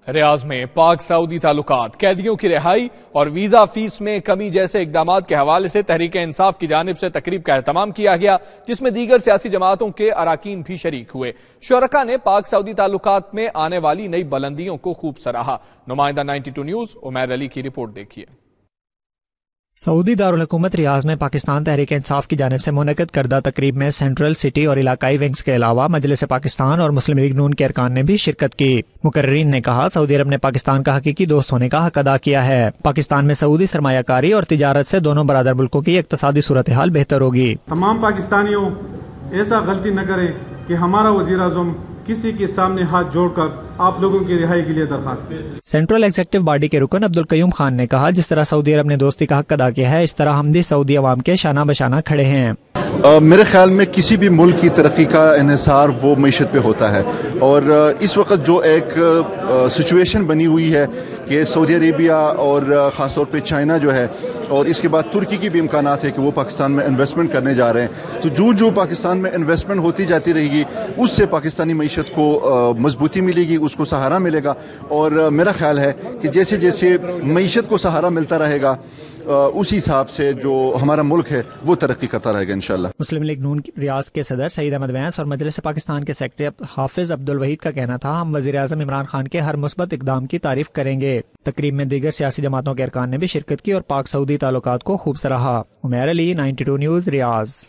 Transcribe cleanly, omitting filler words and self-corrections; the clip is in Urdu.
ریاض میں پاک سعودی تعلقات، قیدیوں کی رہائی اور ویزا فیس میں کمی جیسے اقدامات کے حوالے سے تحریک انصاف کی جانب سے تقریب کا اہتمام کیا گیا، جس میں دیگر سیاسی جماعتوں کے اراکین بھی شریک ہوئے۔ شرکاء نے پاک سعودی تعلقات میں آنے والی نئی بلندیوں کو خوب سراہا۔ نمائندہ 92 نیوز عمیر علی کی رپورٹ دیکھیے۔ سعودی دارالحکومت ریاض میں پاکستان تحریک انصاف کی جانب سے منعقد کردہ تقریب میں سینٹرل سٹی اور علاقائی ونگز کے علاوہ مجلس پاکستان اور مسلم لیگ نون کے ارکان نے بھی شرکت کی۔ مقررین نے کہا سعودی عرب نے پاکستان کا حقیقی دوست ہونے کا حق ادا کیا ہے۔ پاکستان میں سعودی سرمایہ کاری اور تجارت سے دونوں برادر ملکوں کی اقتصادی صورتحال بہتر ہوگی۔ تمام پاکستانیوں ایسا غلطی نہ کریں کہ ہمارا وزیر اعظم کسی کے سامنے ہاتھ جوڑ کر آپ لوگوں کی رہائی کے لیے درخواست کریں۔ سینٹرل ایگزیکٹو باڈی کے رکن عبدالقیوم خان نے کہا جس طرح سعودی عرب نے دوستی کا حق ادا کیا ہے، اس طرح ہم بھی سعودی عوام کے شانہ بشانہ کھڑے ہیں۔ میرے خیال میں کسی بھی ملک کی ترقی کا انحصار وہ معیشت پہ ہوتا ہے، اور اس وقت جو ایک سچویشن بنی ہوئی ہے کہ سعودی عربیہ اور خاص طور پہ چائنا جو ہے، اور اس کے بعد ترکی کی بھی امکانات ہے کہ وہ پاکستان میں انویسٹمنٹ کرنے جا رہے ہیں، تو جو پاکستان میں انویسٹمنٹ ہوتی جاتی رہے گی اس سے پاکستانی معیشت کو مضبوطی ملے گی، اس کو سہارا ملے گا، اور میرا خیال ہے کہ جیسے جیسے معیشت کو سہارا ملتا رہے گا اسی حساب سے جو ہمارا ملک ہے وہ ترقی کرتا رہے گا انشاءاللہ۔ مسلم لیگ نون ریاض کے صدر سعید احمد وینس اور مجلس پاکستان کے سیکرٹری حافظ عبدالوحید کا کہنا تھا ہم وزیر اعظم عمران خان کے ہر مثبت اقدام کی تعریف کریں گے۔ تقریب میں دیگر سیاسی جماعتوں کے ارکان نے بھی شرکت کی اور پاک سعودی تعلقات کو خوب سراہا۔ عمیر علی، 92 نیوز، ریاض۔